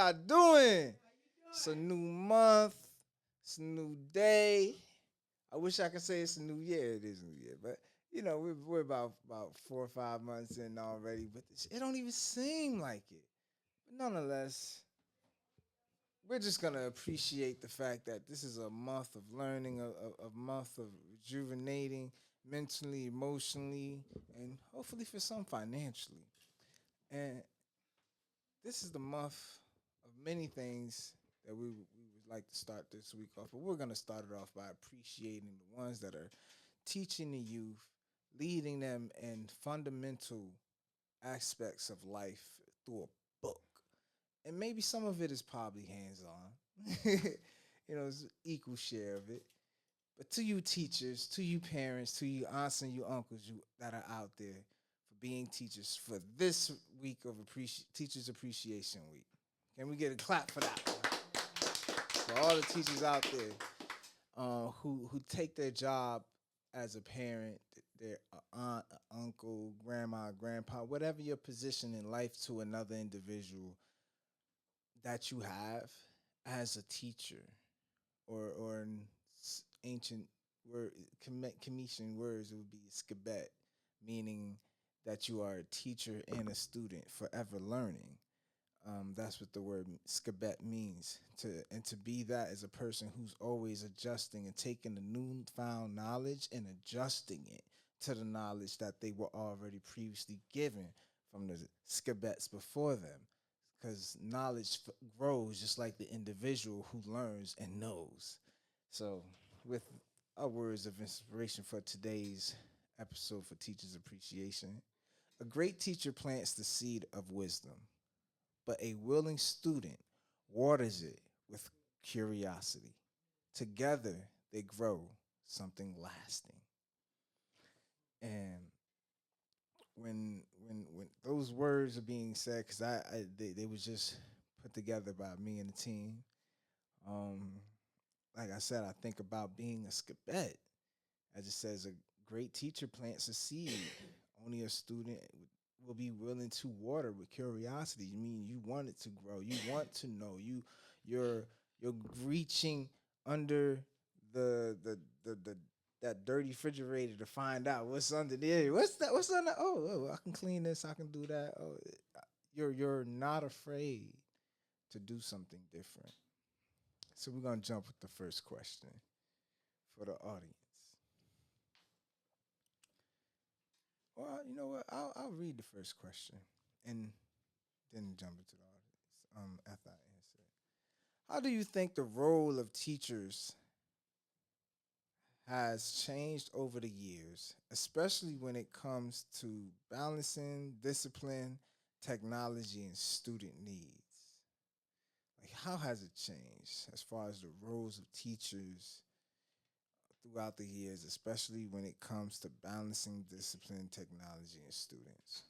y'all doing? It's a new month. It's a new day. I wish I could say it's a new year. It is a new year, but we're about 4 or 5 months in already. But it don't even seem like it. But nonetheless, we're just gonna appreciate the fact that this is a month of learning, a month of rejuvenating mentally, emotionally, and hopefully for some financially. And this is the month of many things that we would like to start this week off. But we're gonna start it off by appreciating the ones that are teaching the youth, leading them in fundamental aspects of life through a book. And maybe some of it is probably hands on. It's equal share of it. But to you teachers, to you parents, to you aunts and you uncles that are out there for being teachers for this week of Teachers Appreciation Week. Can we get a clap for that one? For all the teachers out there who take their job as a parent, their aunt, uncle, grandma, grandpa, whatever your position in life to another individual that you have as a teacher, or in ancient word, Commission words, it would be skibet, meaning that you are a teacher and a student, forever learning. That's what the word skibet means. To be that as a person who's always adjusting and taking the newfound knowledge and adjusting it to the knowledge that they were already previously given from the skibets before them. Because knowledge grows just like the individual who learns and knows. So, with our words of inspiration for today's episode for Teachers Appreciation, a great teacher plants the seed of wisdom, but a willing student waters it with curiosity. Together, they grow something lasting. And when those words are being said, because they was just put together by me and the team. Like I said, I think about being a skibet. As it says, a great teacher plants a seed. Only a student will be willing to water with curiosity. You mean you want it to grow. You want to know. You're reaching under the that dirty refrigerator to find out what's under there. What's that? What's under? Oh, I can clean this. I can do that. Oh, you're not afraid to do something different. So we're gonna jump with the first question for the audience. Well, you know what? I'll read the first question and then jump into the audience. After I answer it, how do you think the role of teachers has changed over the years, especially when it comes to balancing discipline, technology, and student needs? Like, how has it changed as far as the roles of teachers throughout the years, especially when it comes to balancing discipline, technology, and students?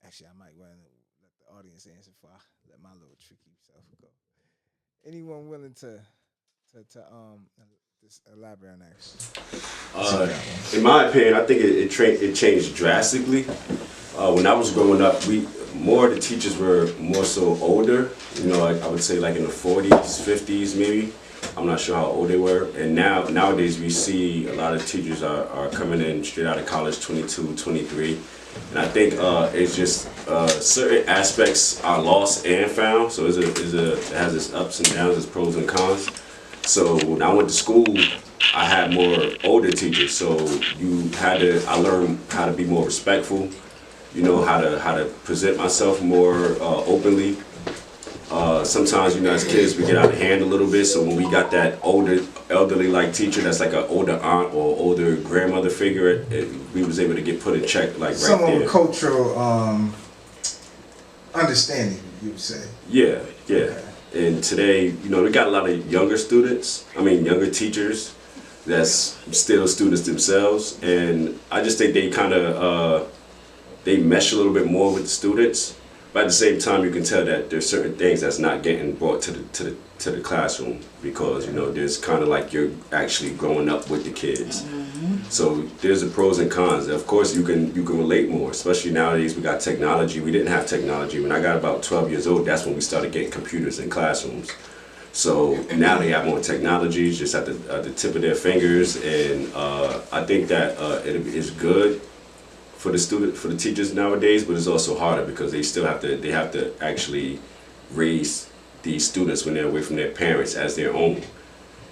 Actually, I might want to let the audience answer before I let my little tricky self go. Anyone willing to just elaborate on that? In my opinion, I think it changed drastically. When I was growing up, more of the teachers were more so older. I would say like in the 40s, 50s maybe. I'm not sure how old they were. And nowadays we see a lot of teachers are coming in straight out of college, 22, 23. And I think it's just certain aspects are lost and found. So it has its ups and downs, its pros and cons. So when I went to school, I had more older teachers. So I learned how to be more respectful. How to present myself more openly. Sometimes, as kids, we get out of hand a little bit. So when we got that elderly-like teacher that's like an older aunt or older grandmother figure, we was able to get put in check right there. Some cultural understanding, you would say. Yeah. Okay. And today, we got a lot of younger teachers that's still students themselves. And I just think they kind of, they mesh a little bit more with the students. But at the same time, you can tell that there's certain things that's not getting brought to the classroom because there's kind of like you're actually growing up with the kids. So there's the pros and cons. Of course, you can relate more, especially nowadays. We got technology. We didn't have technology when I got about 12 years old. That's when we started getting computers in classrooms. So now they have more technologies just at the tip of their fingers, and I think that it is good for the teachers nowadays, but it's also harder because they have to actually raise these students when they're away from their parents as their own,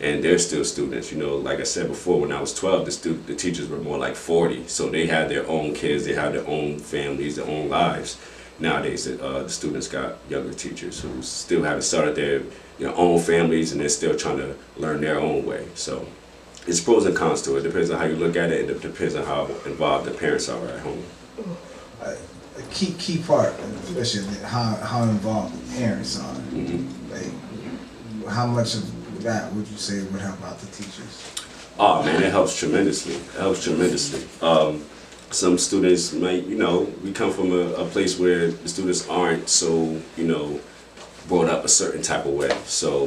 and they're still students. Like I said before, when I was 12, the teachers were more like 40, so they had their own kids, they had their own families, their own lives. Nowadays, the students got younger teachers who still haven't started their own families, and they're still trying to learn their own way. So it's pros and cons to it. Depends on how you look at it, and it depends on how involved the parents are at home. A key part, especially how involved the parents are. Like, how much of that would you say would help out the teachers? Oh man, it helps tremendously. It helps tremendously. Some students might, we come from a place where the students aren't so, brought up a certain type of way. So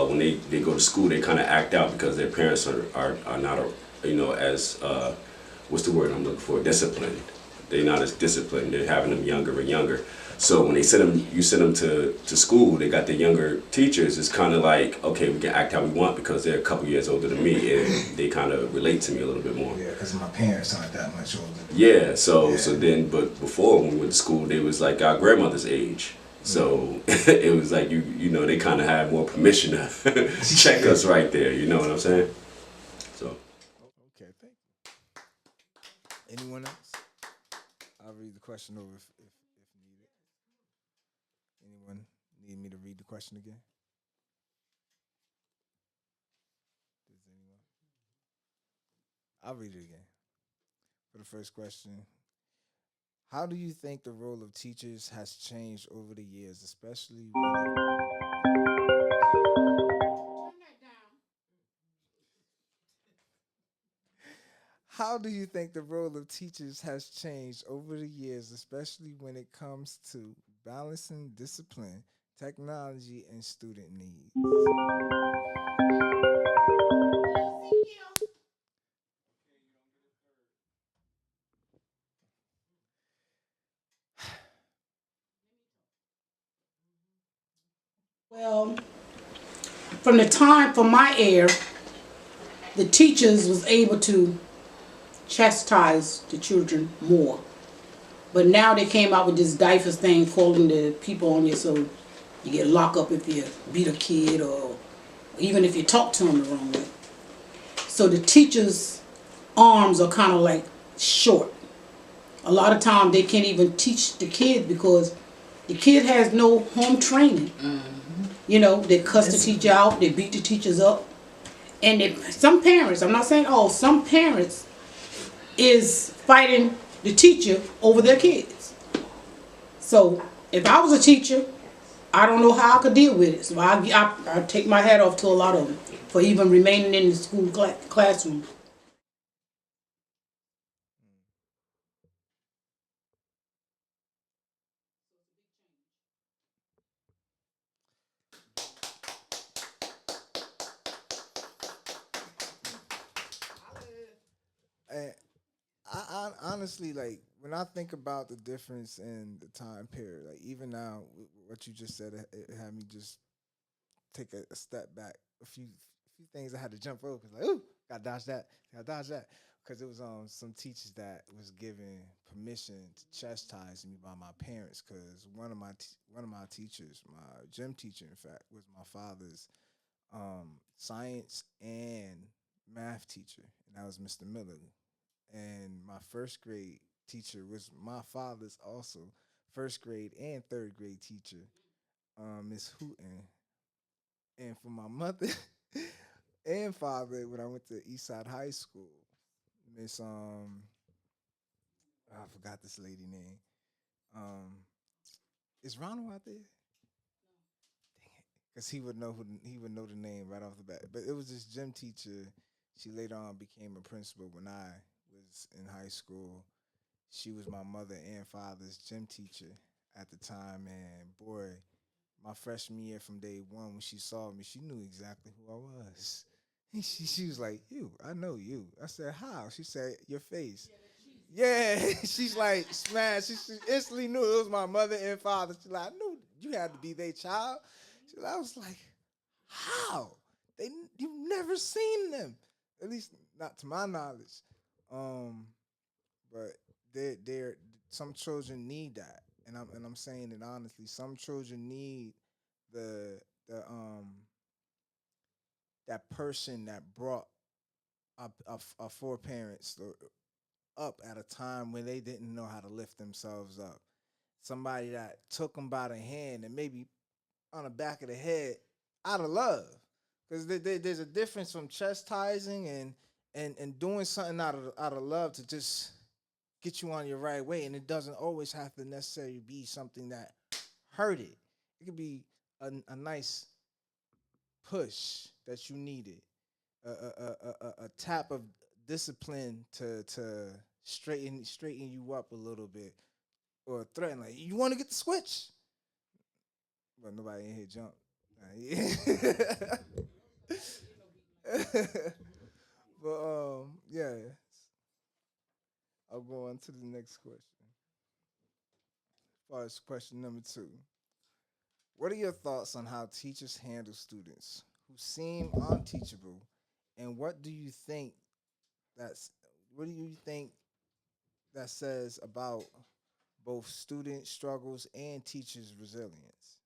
when they go to school, they kind of act out because their parents are not, as, what's the word I'm looking for? Disciplined. They're not as disciplined. They're having them younger and younger. So when you send them to school, they got the younger teachers. It's kind of like, okay, we can act how we want because they're a couple years older than me, and they kind of relate to me a little bit more. Yeah, because my parents aren't that much older. Yeah, so then, but before when we went to school, they was like our grandmother's age. So it was like they kind of had more permission to check us right there. You know what I'm saying? So. Okay, thank you. Anyone else? I'll read the question over if needed. Anyone need me to read the question again? Does anyone? I'll read it again. For the first question, how do you think the role of teachers has changed over the years, especially how do you think the role of teachers has changed over the years, especially when it comes to balancing discipline, technology, and student needs? Well, from my era, the teachers was able to chastise the children more. But now they came out with this DIFUS thing calling the people on you, so you get locked up if you beat a kid or even if you talk to them the wrong way. So the teachers' arms are kind of like short. A lot of times they can't even teach the kids because the kid has no home training. They cuss the teacher out, they beat the teachers up. And some parents, I'm not saying all, some parents is fighting the teacher over their kids. So if I was a teacher, I don't know how I could deal with it. So I take my hat off to a lot of them for even remaining in the school classroom. And I honestly, like, when I think about the difference in the time period, like even now, what you just said, it had me just take a step back. A few things I had to jump over because, like, ooh, got dodge that, got dodge that, because it was some teachers that was given permission to chastise me by my parents. Because one of my teachers, my gym teacher, in fact, was my father's science and math teacher, and that was Mr. Miller. And my first grade teacher was my father's also first grade and third grade teacher, Miss Hooten. And for my mother and father, when I went to Eastside High School, Miss I forgot this lady name. Um, is Ronald out there? Because he would know the name right off the bat. But it was this gym teacher. She later on became a principal when I was in high school. She was my mother and father's gym teacher. at the time, and boy, my freshman year from day one, when she saw me, she knew exactly who I was. She was like, "You, I know you." I said, "How?" She said, "Your face." Yeah, she's like smashed. She instantly knew it was my mother and father. She's like, "I knew you had to be their child." I was like, "How? You've never seen them, at least not to my knowledge." Um, but they're some children need that, and I'm saying it honestly. Some children need the the that person that brought a four parents up at a time when they didn't know how to lift themselves up. Somebody that took them by the hand and maybe on the back of the head out of love, because there's a difference from chastising and doing something out of love to just get you on your right way, and it doesn't always have to necessarily be something that hurt it. It could be a nice push that you needed, a tap of discipline to straighten you up a little bit, or threaten like you want to get the switch, but nobody in here jump. But yeah, I'll go on to the next question. As far as question number two, what are your thoughts on how teachers handle students who seem unteachable, and that's what do you think that says about both student struggles and teachers' resilience?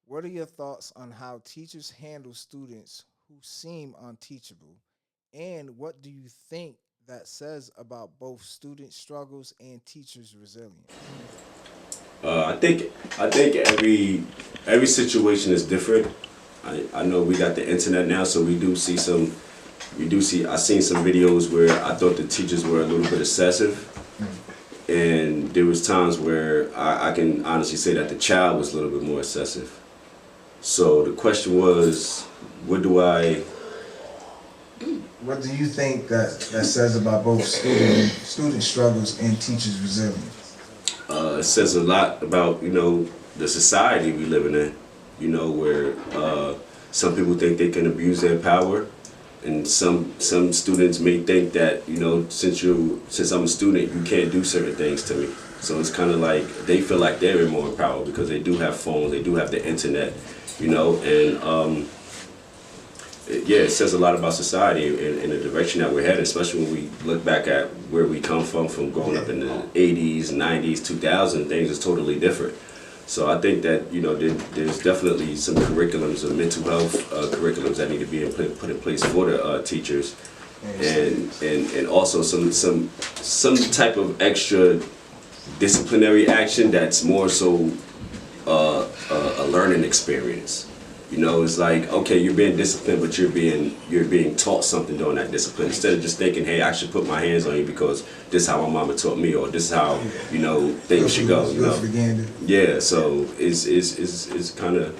What are your thoughts on how teachers handle students who seem unteachable? And what do you think that says about both student struggles and teachers' resilience? I think every situation is different. I know we got the internet now, so I've seen some videos where I thought the teachers were a little bit excessive, and there was times where I can honestly say that the child was a little bit more excessive. So the question was, what do you think that says about both student struggles and teachers' resilience? It says a lot about, the society we living in, where some people think they can abuse their power, and some students may think that, since I'm a student, you can't do certain things to me. So it's kind of like they feel like they're in more power because they do have phones, they do have the internet, and it says a lot about society and the direction that we're headed, especially when we look back at where we come from growing up in the 80s, 90s, 2000s. Things is totally different. So I think that there's definitely some curriculums of mental health curriculums that need to be put in place for the teachers, and also some type of extra disciplinary action that's more so a learning experience. It's like, okay, you're being disciplined, but you're being taught something during that discipline, instead of just thinking, hey, I should put my hands on you because this is how my mama taught me, or this is how things should go. Yeah, so it's kind of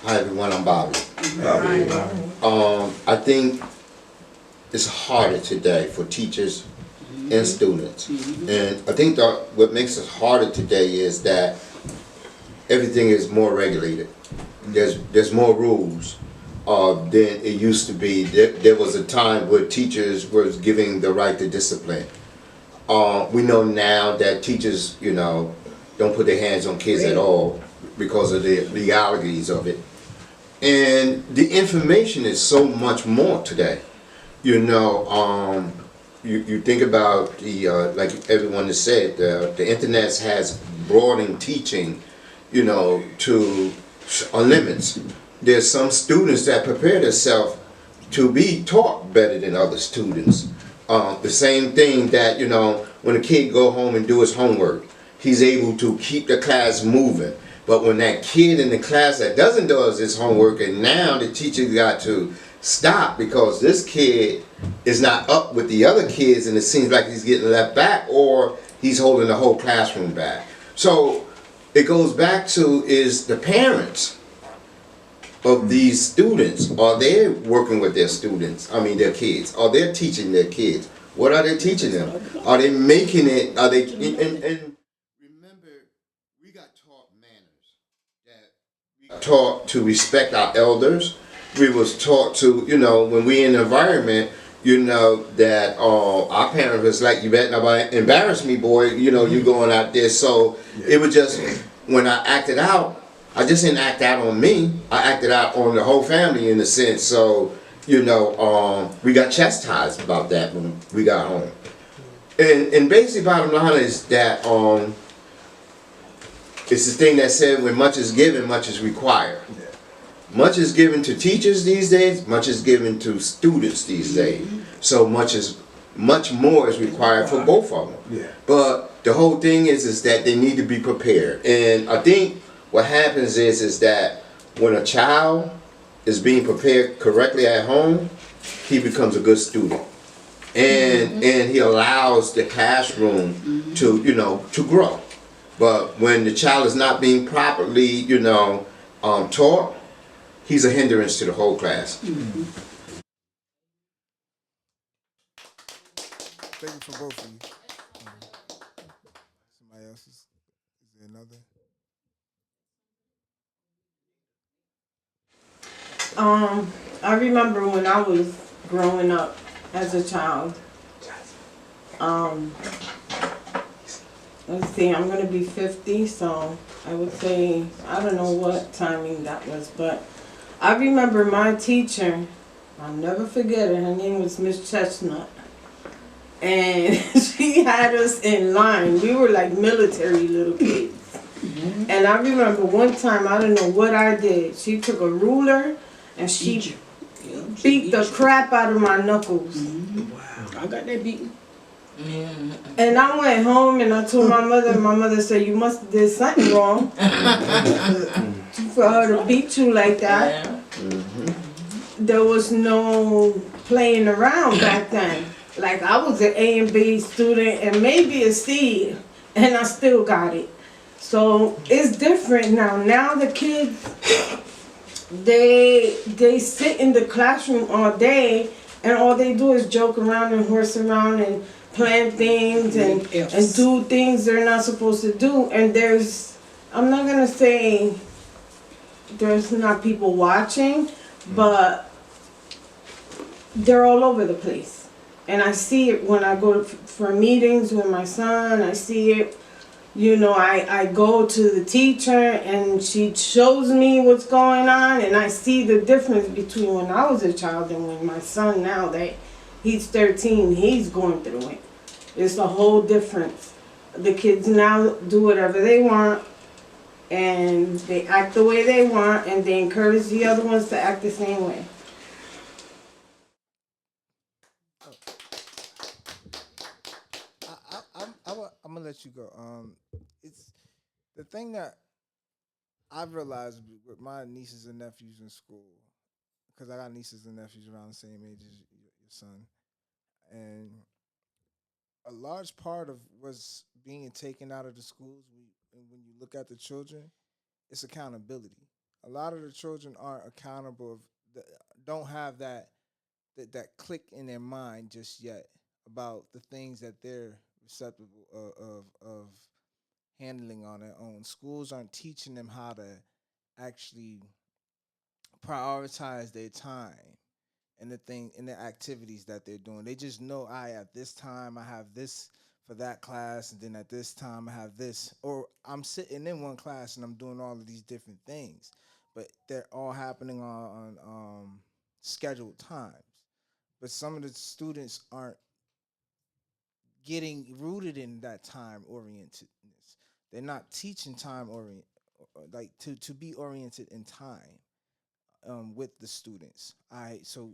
Hi everyone, I'm Bobby. I think it's harder today for teachers and students, and I think that what makes it harder today is that everything is more regulated. There's more rules than it used to be. There was a time where teachers was giving the right to discipline. We know now that teachers, don't put their hands on kids at all because of the legalities of it. And the information is so much more today. You think about the, like everyone has said, the internet has broadened teaching, to limits. There's some students that prepare themselves to be taught better than other students. The same thing that, when a kid go home and do his homework, he's able to keep the class moving. But when that kid in the class that doesn't do his homework, and now the teacher got to stop because this kid is not up with the other kids and it seems like he's getting left back, or he's holding the whole classroom back. So it goes back to, is the parents of these students? Are they working with their students? I mean, their kids. Are they teaching their kids? What are they teaching them? Are they making it? Are they? And remember, we got taught manners. That we got taught to respect our elders. We was taught to, when we in the environment, that our parents was like, you better not embarrass me, boy. You going out there. So it was just when I acted out. I just didn't act out on me. I acted out on the whole family in a sense. So, we got chastised about that when we got home. And basically, bottom line is that it's the thing that said, when much is given, much is required. Much is given to teachers these days. Much is given to students these days. So much more is required for both of them. Yeah. But the whole thing is that they need to be prepared. And I think what happens is that when a child is being prepared correctly at home, he becomes a good student. And he allows the classroom to grow. But when the child is not being properly, taught, he's a hindrance to the whole class. Thank you for both of you. Somebody else is there another? I remember when I was growing up as a child. Let's see, I'm gonna be 50, so I would say, I don't know what timing that was, but I remember my teacher, I'll never forget her name was Miss Chestnut. And she had us in line. We were like military little kids. And I remember one time, I don't know what I did. She took a ruler and she beat the crap out of my knuckles. Wow. I got that beaten. And I went home and I told my mother, and my mother said, you must have did something wrong for her to beat you like that. There was no playing around back then. Like, I was an A and B student and maybe a C, and I still got it. So it's different now. Now the kids, they sit in the classroom all day and all they do is joke around and horse around and plan things and do things they're not supposed to do. And I'm not gonna say there's not people watching, but they're all over the place. And I see it when I go for meetings with my son. I see it, I go to the teacher and she shows me what's going on, and I see the difference between when I was a child and when my son now that he's 13, he's going through it. It's a whole difference. The kids now do whatever they want and they act the way they want, and they encourage the other ones to act the same way. I'm gonna let you go. It's the thing that I've realized with my nieces and nephews in school, because I got nieces and nephews around the same age as your son, and a large part of what's being taken out of the schools, when you look at the children, it's accountability. A lot of the children aren't accountable, don't have that click in their mind just yet about the things that they're susceptible of handling on their own. Schools aren't teaching them how to actually prioritize their time and the activities that they're doing. They just know, I at this time I have this for that class, and then at this time I have this, or I'm sitting in one class and I'm doing all of these different things, but they're all happening on scheduled times. But some of the students aren't getting rooted in that time orientedness. They're not teaching time like to be oriented in time with the students. All right, so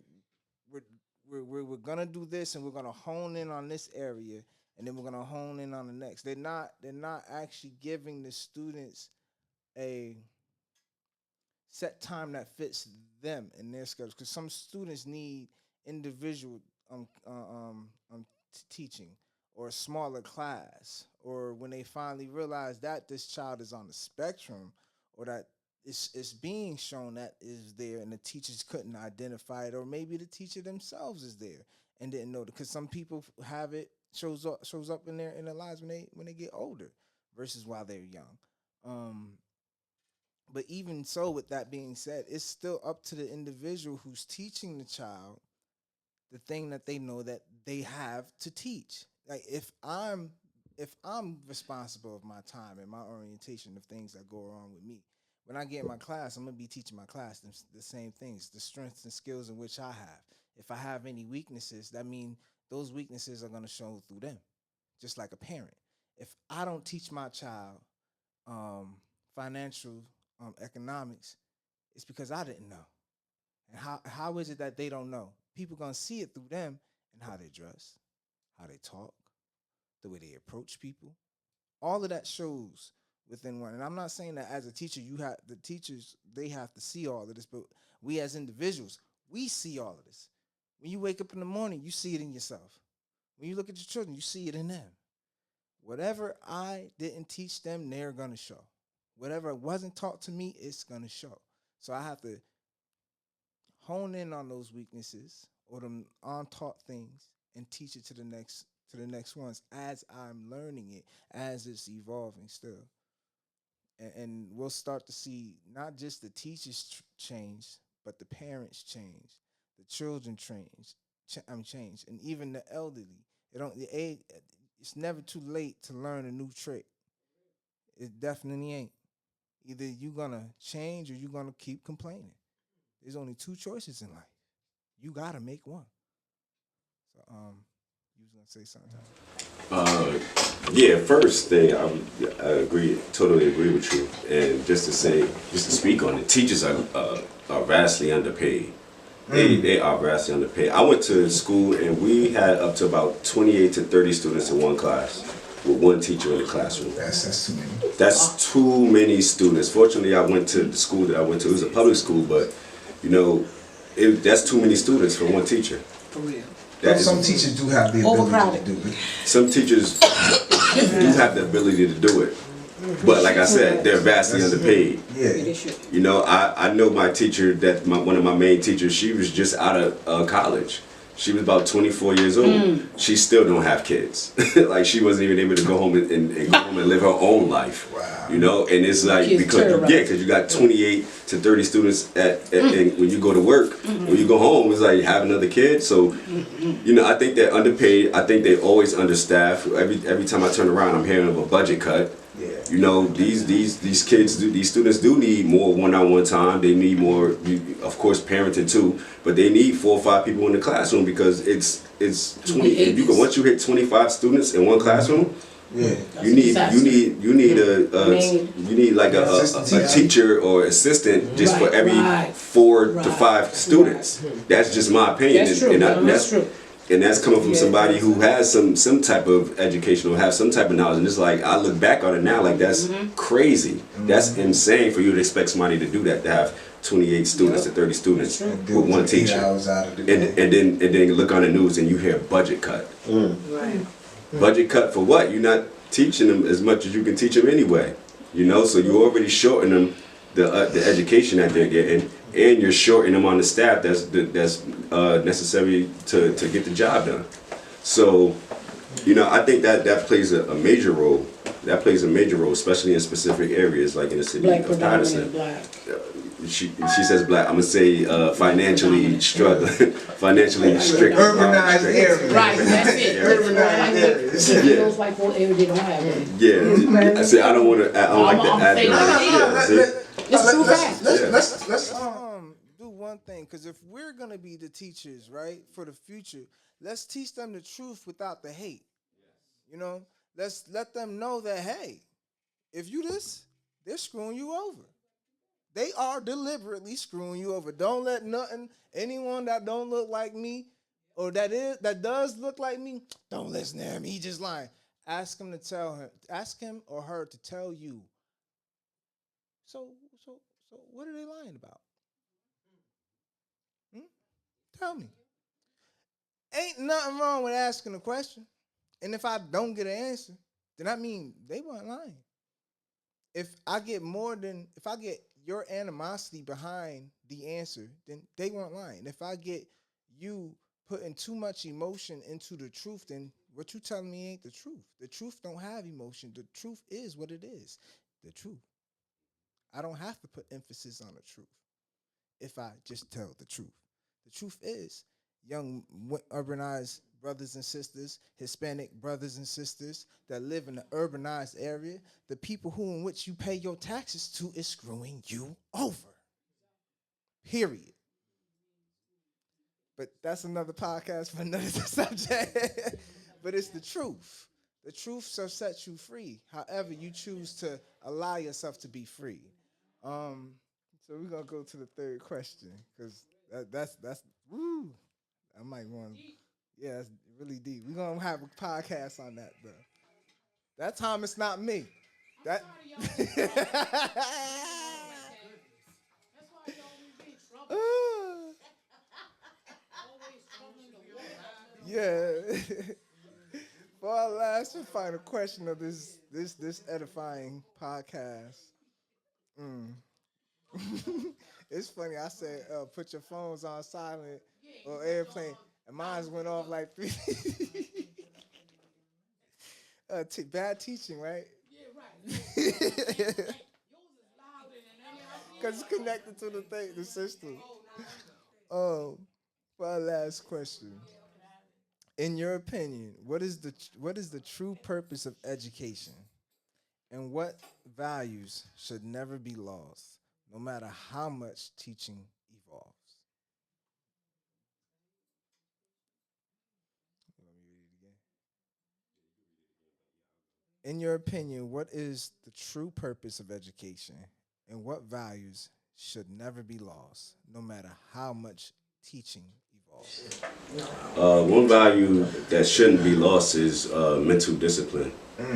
we're we're gonna do this, and we're gonna hone in on this area, and then we're gonna hone in on the next. They're not actually giving the students a set time that fits them and their schedules, because some students need individual teaching, or a smaller class, or when they finally realize that this child is on the spectrum, or that it's being shown that is there, and the teachers couldn't identify it, or maybe the teacher themselves is there and didn't know, because some people have it shows up in their lives when they get older versus while they're young. But even so, with that being said, it's still up to the individual who's teaching the child the thing that they know that they have to teach. Like if I'm responsible of my time and my orientation of things that go wrong with me, when I get in my class, I'm gonna be teaching my class the same things, the strengths and skills in which I have. If I have any weaknesses, that means those weaknesses are gonna show through them, just like a parent. If I don't teach my child financial economics, it's because I didn't know. And how is it that they don't know? People gonna see it through them and how they dress, how they talk, the way they approach people. All of that shows within one. And I'm not saying that as a teacher, the teachers, they have to see all of this, but we as individuals, we see all of this. When you wake up in the morning, you see it in yourself. When you look at your children, you see it in them. Whatever I didn't teach them, they're gonna show. Whatever wasn't taught to me, it's gonna show. So I have to hone in on those weaknesses or them untaught things and teach it to the next ones as I'm learning it, as it's evolving still. And we'll start to see not just the teachers change, but the parents change, the children change, and even the elderly. It's never too late to learn a new trick. It definitely ain't. Either you're gonna change or you're gonna keep complaining. There's only two choices in life. You gotta make one. So you was gonna say something. Yeah, first thing, totally agree with you. And just to speak on it, teachers are vastly underpaid. They are vastly underpaid. I went to school and we had up to about 28 to 30 students in one class with one teacher in the classroom. That's too many. That's too many students. Fortunately, I went to the school that I went to. It was a public school, but that's too many students for one teacher. For real. Some teachers do have the ability to do it. Some teachers do have the ability to do it. But like I said, they're vastly underpaid. Yeah. I know my teacher, one of my main teachers, she was just out of college. She was about 24 years old. She still don't have kids. Like she wasn't even able to go home and go home and live her own life. Wow. And it's like because you got 28 to 30 students and when you go to work, when you go home, it's like you have another kid. So I think they're underpaid. I think they're always understaffed. Every time I turn around, I'm hearing of a budget cut. Yeah. These kids, these students do need more one-on-one time. They need more, of course, parenting too. But they need 4 or 5 people in the classroom because it's 20. If you once you hit 25 students in one classroom, yeah, you need like a teacher or assistant just for every 4 to 5 students. That's just my opinion. That's true. That's true. And that's coming from somebody who has some type of education or have some type of knowledge. And it's like, I look back on it now, like that's crazy. That's insane for you to expect somebody to do that, to have 28 students to 30 students with one teacher. And then look on the news and you hear budget cut. Right. Budget cut for what? You're not teaching them as much as you can teach them anyway. So you already shorten them the education that they're getting, and you're shorting them on the staff that's necessary to get the job done. So, I think that plays a major role. That plays a major role, especially in specific areas like in the city of Paterson. She says black. I'm gonna say financially struggling, financially strict. Urbanized areas. Right, that's it. Urbanized areas. It feels like one area they don't have it. Yeah, I said I don't want to. I don't like to add. Let's do one thing, because if we're gonna be the teachers, right, for the future, let's teach them the truth without the hate. Let's let them know that, hey, if you this, they're screwing you over. They are deliberately screwing you over. Don't let anyone that don't look like me, or that does look like me, don't listen to him. He just lying. Ask him or her to tell you. So what are they lying about? Tell me. Ain't nothing wrong with asking a question. And if I don't get an answer, then I mean they weren't lying. If I get your animosity behind the answer, then they weren't lying. If I get you putting too much emotion into the truth, then what you telling me ain't the truth. The truth don't have emotion. The truth is what it is. The truth. I don't have to put emphasis on the truth if I just tell the truth. The truth is, young urbanized brothers and sisters, Hispanic brothers and sisters that live in the urbanized area, the people who in which you pay your taxes to is screwing you over. Period. But that's another podcast for another subject. But it's the truth. The truth shall set you free. However, you choose to allow yourself to be free. So we're gonna go to the third question because that's woo. I might want. Yeah, it's really deep. We're gonna have a podcast on that though. That time it's not me. That. Yeah. For our last and final question of this edifying podcast. Mm. It's funny. I said, put your phones on silent or airplane, and mine went off like three. Bad teaching, right? Yeah, right. Because it's connected to the system. For our last question, in your opinion, what is the true purpose of education, and what values should never be lost, no matter how much teaching evolves? Let me read it again. In your opinion, what is the true purpose of education, and what values should never be lost, no matter how much teaching evolves? One value that shouldn't be lost is mental discipline.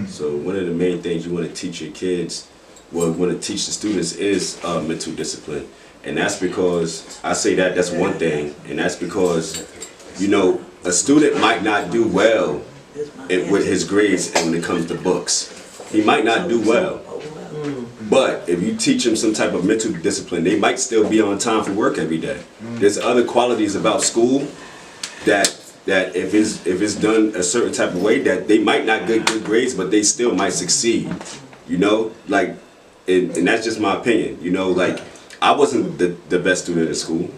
So one of the main things you want to teach your kids, well, want to teach the students is mental discipline. And that's because, I say that's one thing, and that's because, a student might not do well with his grades and when it comes to books. He might not do well. But if you teach them some type of mental discipline, they might still be on time for work every day. There's other qualities about school that if it's done a certain type of way, that they might not get good grades, but they still might succeed. And that's just my opinion. I wasn't the best student in school.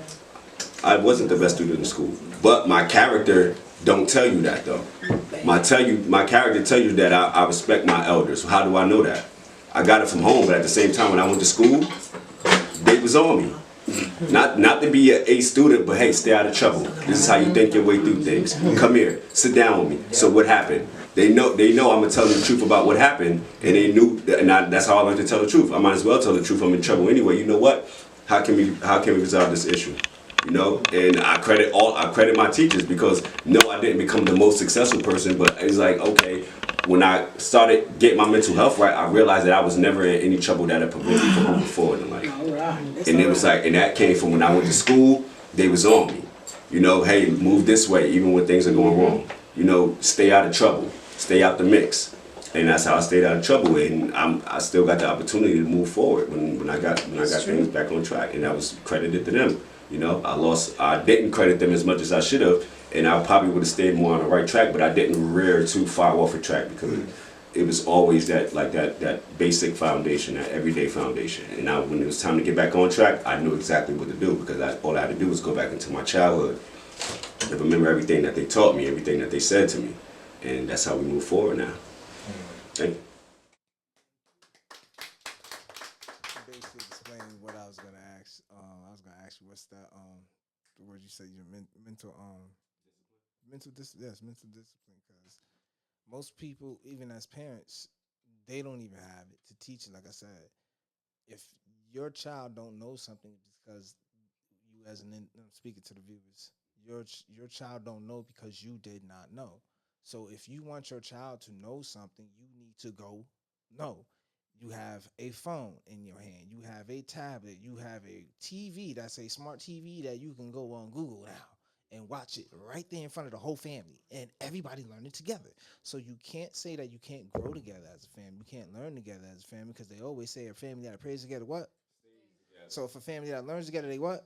I wasn't the best student in school, but my character don't tell you that though. My character tell you that I respect my elders. So how do I know that? I got it from home, but at the same time, when I went to school, they was on me. Not to be an A student, but hey, stay out of trouble. This is how you think your way through things. Come here, sit down with me. So what happened? They know I'm gonna tell them the truth about what happened, and they knew, and that's how I learned to tell the truth. I might as well tell the truth. I'm in trouble anyway. You know what? How can we resolve this issue? And I credit my teachers because no, I didn't become the most successful person, but it's like, okay, when I started getting my mental health right, I realized that I was never in any trouble that had prevented me from moving forward in life. And it was like, and that came from when I went to school, they was on me. Hey, move this way, even when things are going wrong. Stay out of trouble, stay out the mix. And that's how I stayed out of trouble, and I still got the opportunity to move forward when I got things back on track, and that was credited to them. I didn't credit them as much as I should have, and I probably would have stayed more on the right track, but I didn't rear too far off a track because it was always that basic foundation, that everyday foundation. And when it was time to get back on track, I knew exactly what to do because all I had to do was go back into my childhood and remember everything that they taught me, everything that they said to me, and that's how we move forward now. Thank you. Basically explaining what I was gonna ask. I was gonna ask you what's that the word you say your mental mental discipline. Yes, mental discipline. Because most people, even as parents, they don't even have it to teach it. Like I said, if your child don't know something because you, as an speaking to the viewers, your child don't know because you did not know. So if you want your child to know something, you need to go know. You have a phone in your hand. You have a tablet. You have a TV that's a smart TV that you can go on Google now and watch it right there in front of the whole family and everybody learning together. So you can't say that you can't grow together as a family. You can't learn together as a family because they always say a family that prays together what? So if a family that learns together, they what?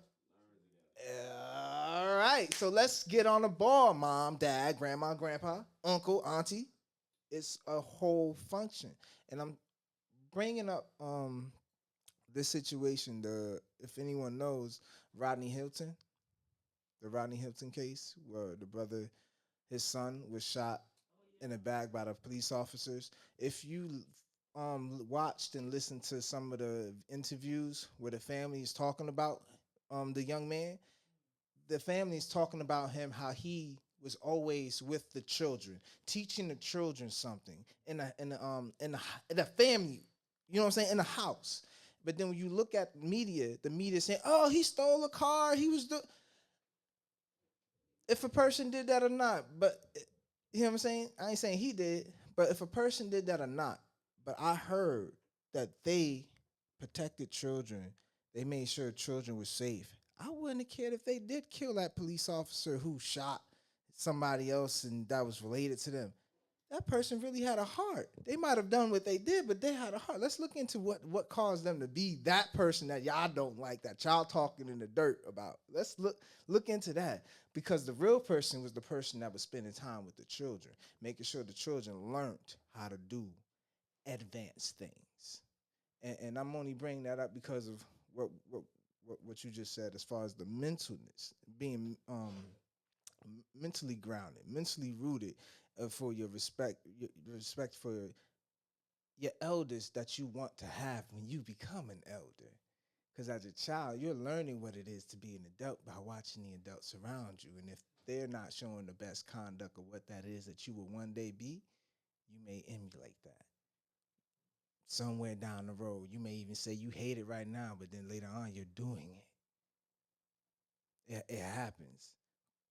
All right. So let's get on the ball, mom, dad, grandma, grandpa, uncle, auntie. It's a whole function. And I'm bringing up this situation, if anyone knows Rodney Hilton, the Rodney Hilton case where the brother, his son was shot in the back by the police officers. If you watched and listened to some of the interviews where the family is talking about the young man, the family is talking about him, how he was always with the children, teaching the children something in the family, you know what I'm saying, in the house. But then when you look at media, the media saying, "Oh, he stole a car. He was If a person did that or not, but you know what I'm saying? I ain't saying he did, but if a person did that or not, but I heard that they protected children, they made sure children were safe. I wouldn't have cared if they did kill that police officer who shot somebody else and that was related to them. That person really had a heart. They might have done what they did, but they had a heart. Let's look into what caused them to be that person that y'all don't like, that y'all talking in the dirt about. Let's look into that, because the real person was the person that was spending time with the children, making sure the children learned how to do advanced things. And I'm only bringing that up because of what you just said, as far as the mentalness, being mentally grounded, mentally rooted, for your respect for your elders that you want to have when you become an elder. Because as a child, you're learning what it is to be an adult by watching the adults around you. And if they're not showing the best conduct of what that is that you will one day be, you may emulate that. Somewhere down the road, you may even say you hate it right now, but then later on, you're doing it. It happens.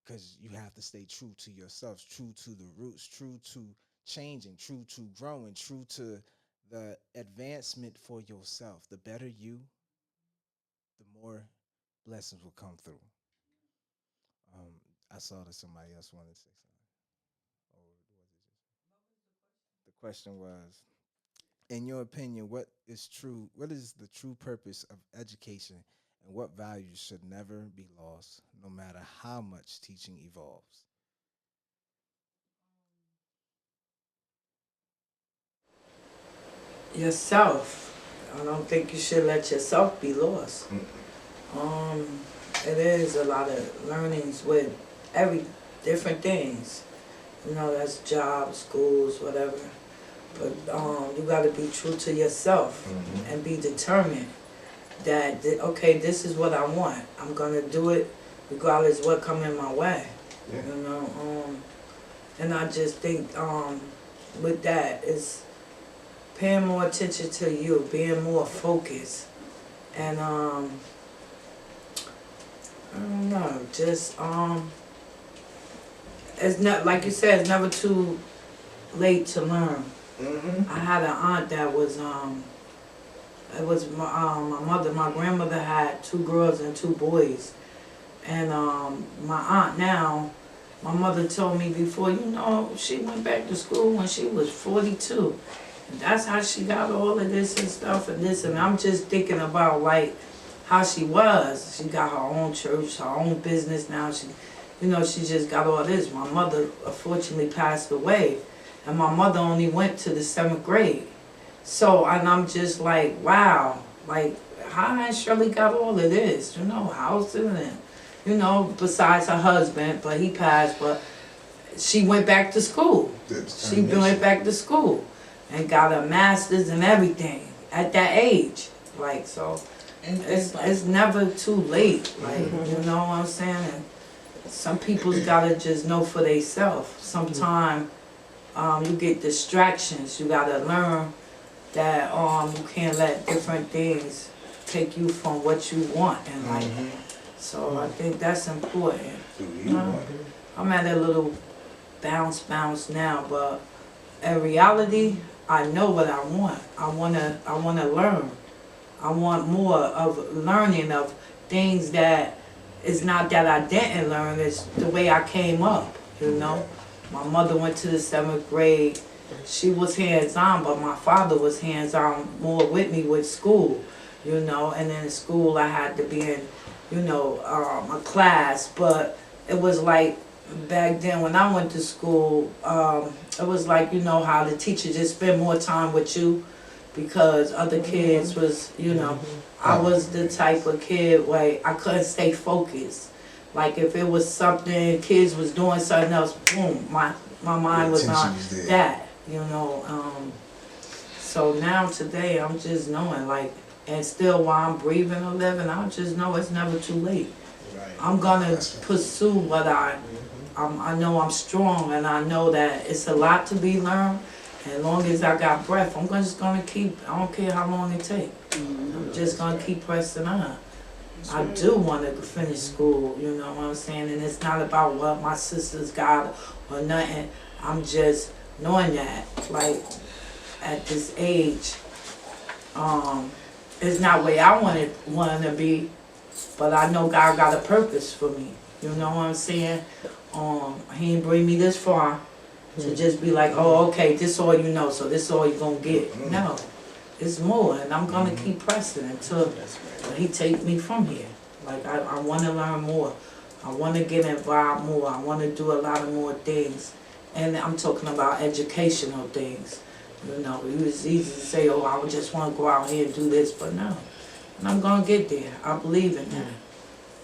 Because you have to stay true to yourself, true to the roots, true to changing, true to growing, true to the advancement for yourself. The better you, the more blessings will come through. I saw that somebody else wanted to say something. Or was it just? The question was, in your opinion, what is the true purpose of education, and what values should never be lost, no matter how much teaching evolves? Yourself. I don't think you should let yourself be lost. It is a lot of learnings with every different things. You know, that's jobs, schools, whatever. But you got to be true to yourself and be determined that, okay, this is what I want. I'm going to do it regardless of what come in my way. Yeah. You know, and I just think with that is paying more attention to you, being more focused. And I don't know, just it's not, like you said, it's never too late to learn. I had an aunt that was it was my grandmother had 2 girls and 2 boys. And my aunt now, my mother told me before, you know, she went back to school when she was 42. And that's how she got all of this and stuff and this. And I'm just thinking about, like, how she was. She got her own church, her own business now. She, you know, she just got all this. My mother unfortunately passed away. And my mother only went to the 7th grade. So, and I'm just like, wow, like, how has Shirley got all of this? You know, housing and, you know, besides her husband, but he passed, but she went back to school. She went back to school and got a master's and everything at that age. Like, so, it's never too late. Like, you know what I'm saying? And some people's gotta just know for themselves. Sometimes you get distractions. You gotta learn that you can't let different things take you from what you want in life. So I think that's important. I'm at a little bounce now, but in reality, I know what I want. I wanna learn. I want more of learning of things that it's not that I didn't learn, it's the way I came up, you know. My mother went to the 7th grade. She was hands-on, but my father was hands-on more with me with school. you know, and then in school I had to be in, you know, a class, but it was like back then when I went to school, it was like, you know, how the teacher just spent more time with you because other kids was, you know, I was the type of kid where I couldn't stay focused. Like if it was something, kids was doing something else, boom, my mind was on that, you know. So now today I'm just knowing, like, and still while I'm breathing and living, I just know it's never too late. Right. I'm gonna pursue what I know I'm strong, and I know that it's a lot to be learned. And as long as I got breath, I'm just gonna keep, I don't care how long it takes. I'm just gonna keep pressing on. I do want to finish school, you know what I'm saying? And it's not about what my sisters got or nothing. I'm just knowing that, like, at this age, it's not where I wanted to be, but I know God got a purpose for me. You know what I'm saying? He didn't bring me this far to just be like, oh, okay, this all you know, so this all you're gonna get. No, it's more, and I'm gonna keep pressing until he take me from here. Like, I want to learn more. I want to get involved more. I want to do a lot of more things. And I'm talking about educational things. You know, it was easy to say, oh, I would just want to go out here and do this, but no. And I'm going to get there. I believe in that.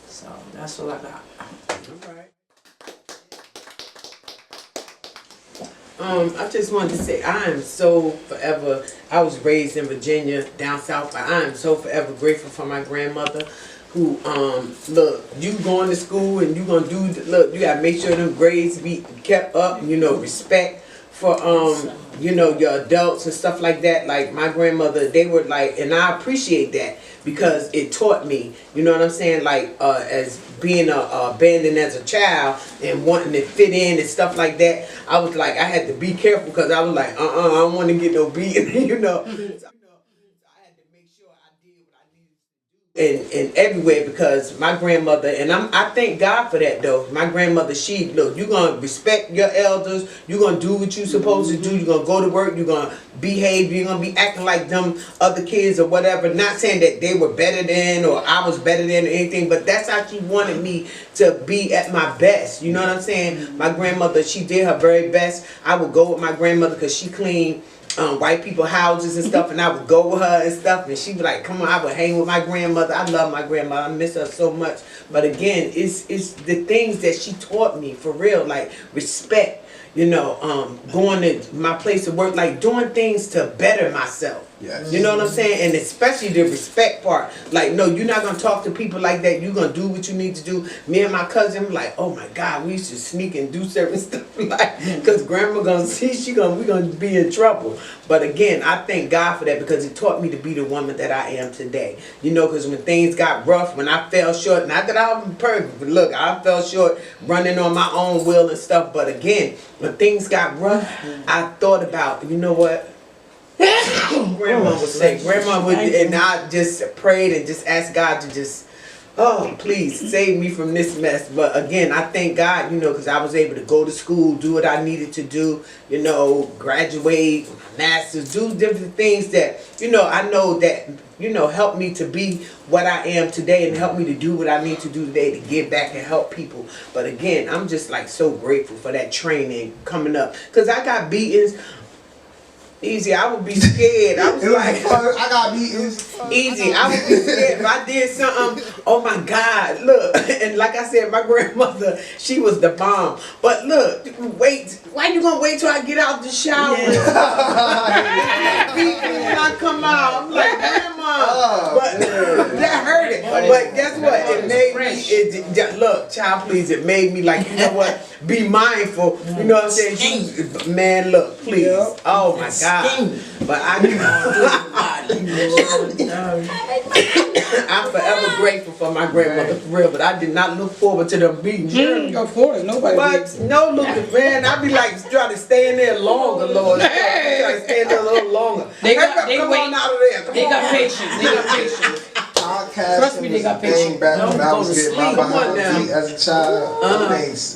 So that's what I got. I just wanted to say I am so forever, I was raised in Virginia, down south, but I am so forever grateful for my grandmother who, look, you going to school and you gonna do, look, you gotta make sure them grades be kept up, you know, respect for, you know, your adults and stuff like that. Like my grandmother, they were like, and I appreciate that because it taught me, you know what I'm saying, like as being abandoned as a child and wanting to fit in and stuff like that. I was like, I had to be careful because I was like, I don't want to get no beating, you know. And everywhere because my grandmother, and I thank God for that though. My grandmother, she, look, you're gonna respect your elders, you're gonna do what you're supposed to do, you're gonna go to work, you're gonna behave, you're gonna be acting like them other kids or whatever. Not saying that they were better than or I was better than or anything, but that's how she wanted me to be at my best. You know what I'm saying? My grandmother, she did her very best. I would go with my grandmother because she cleaned white people houses and stuff, and I would go with her and stuff, and she'd be like, come on, I would hang with my grandmother. I love my grandmother, I miss her so much. But again, it's the things that she taught me for real, like respect, you know, going to my place of work, like doing things to better myself. Yes. You know what I'm saying? And especially the respect part. Like, no, you're not gonna talk to people like that. You're gonna do what you need to do. Me and my cousin, like, oh my God, we used to sneak and do certain stuff, like, because grandma gonna see, we gonna be in trouble. But again, I thank God for that because it taught me to be the woman that I am today. You know, because when things got rough, when I fell short, not that I was perfect, but look, I fell short running on my own will and stuff. But again, when things got rough, I thought about, you know what? Grandma would say, Grandma would, and I just prayed and just asked God to just, oh, please save me from this mess. But again, I thank God, you know, because I was able to go to school, do what I needed to do, you know, graduate, master's, do different things that, you know, I know that, you know, help me to be what I am today and help me to do what I need to do today to give back and help people. But again, I'm just like so grateful for that training coming up because I got beatings. Easy, I would be scared. I was like, I got beaten. easy, I would be scared if I did something. Oh my God, look. And like I said, my grandmother, she was the bomb. But look, wait, why you gonna wait till I get out the shower? When I come out, I'm like, Grandma. But that hurt it. But guess what? It made me, look, child, please, it made me like, you know what? Be mindful. You know what I'm saying? Man, look, please. Oh my God. But I'm forever grateful for my grandmother for real, but I did not look forward to them beating. Go for it. Nobody. But no looking, man. I be like trying to stay in there longer, Lord. Trying to stay in there a little longer. They come wait. on out of there. They got patience. They got patience. Trust me, they got patience. Back when I was getting my Come on behind now. as a child,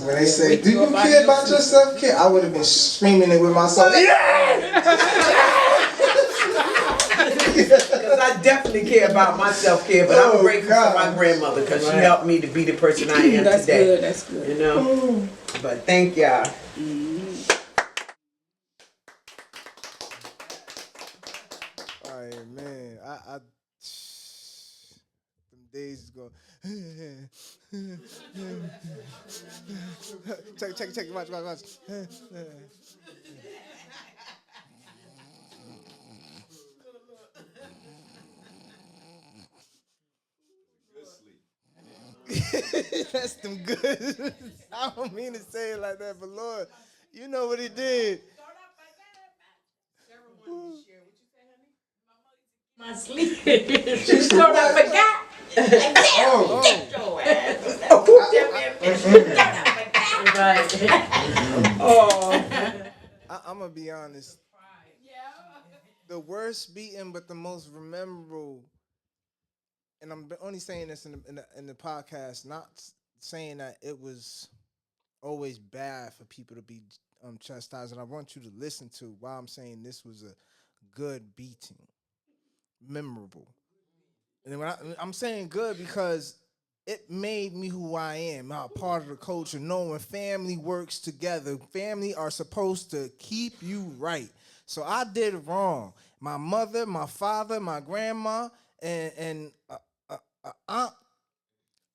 when they say, "Do you care about yourself, kid?" I would have been screaming it with myself. Because I definitely care about my self-care, but I'm grateful for my grandmother because she helped me to be the person I am That's today. good. That's good. You know? But thank y'all. Oh yeah, man. I them days is go. check. Watch. That's them good. I don't mean to say it like that, but Lord, you know what he did. My sleep. She told I forgot. I'm gonna be honest. The worst beating, but the most memorable. And I'm only saying this in the podcast, not saying that it was always bad for people to be chastised. And I want you to listen to why I'm saying this was a good beating, memorable. And when I'm saying good because it made me who I am. I'm part of the culture, knowing family works together. Family are supposed to keep you right. So I did wrong. My mother, my father, my grandma, and aunt,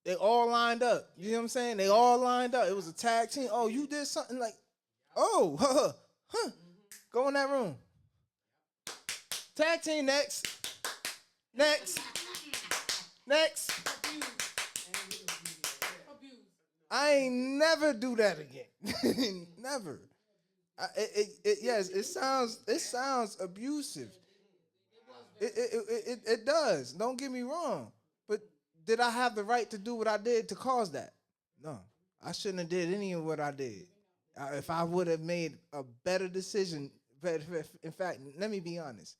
they all lined up. You know what I'm saying? They all lined up. It was a tag team. Oh, you did something like, oh, go in that room. Tag team next. I ain't never do that again. Never. Yes, it sounds abusive. It does. Don't get me wrong. But did I have the right to do what I did to cause that? No. I shouldn't have did any of what I did. If I would have made a better decision, but in fact, let me be honest.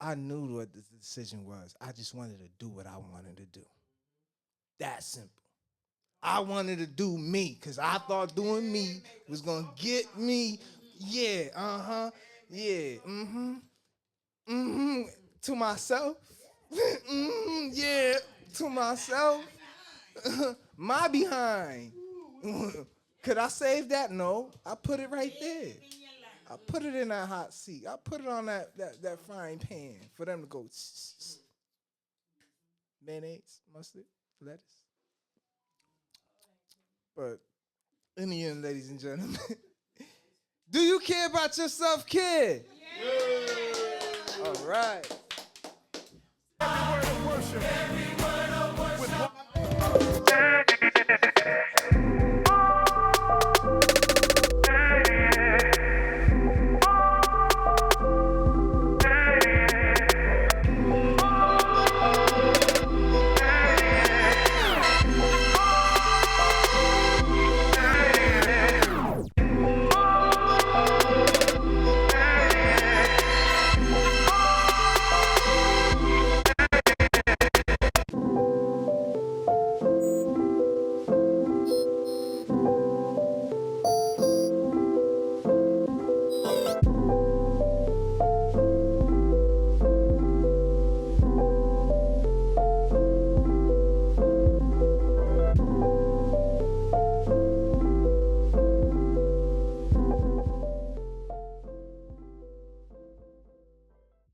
I knew what the decision was. I just wanted to do what I wanted to do. That simple. I wanted to do me because I thought doing me was going to get me, yeah, to myself, to myself, my behind. Could I save that? No, I put it right there. I put it in that hot seat. I put it on that frying pan for them to go, mayonnaise, mustard, lettuce. But in the end, ladies and gentlemen, do you care about your self-care? Yeah. All right.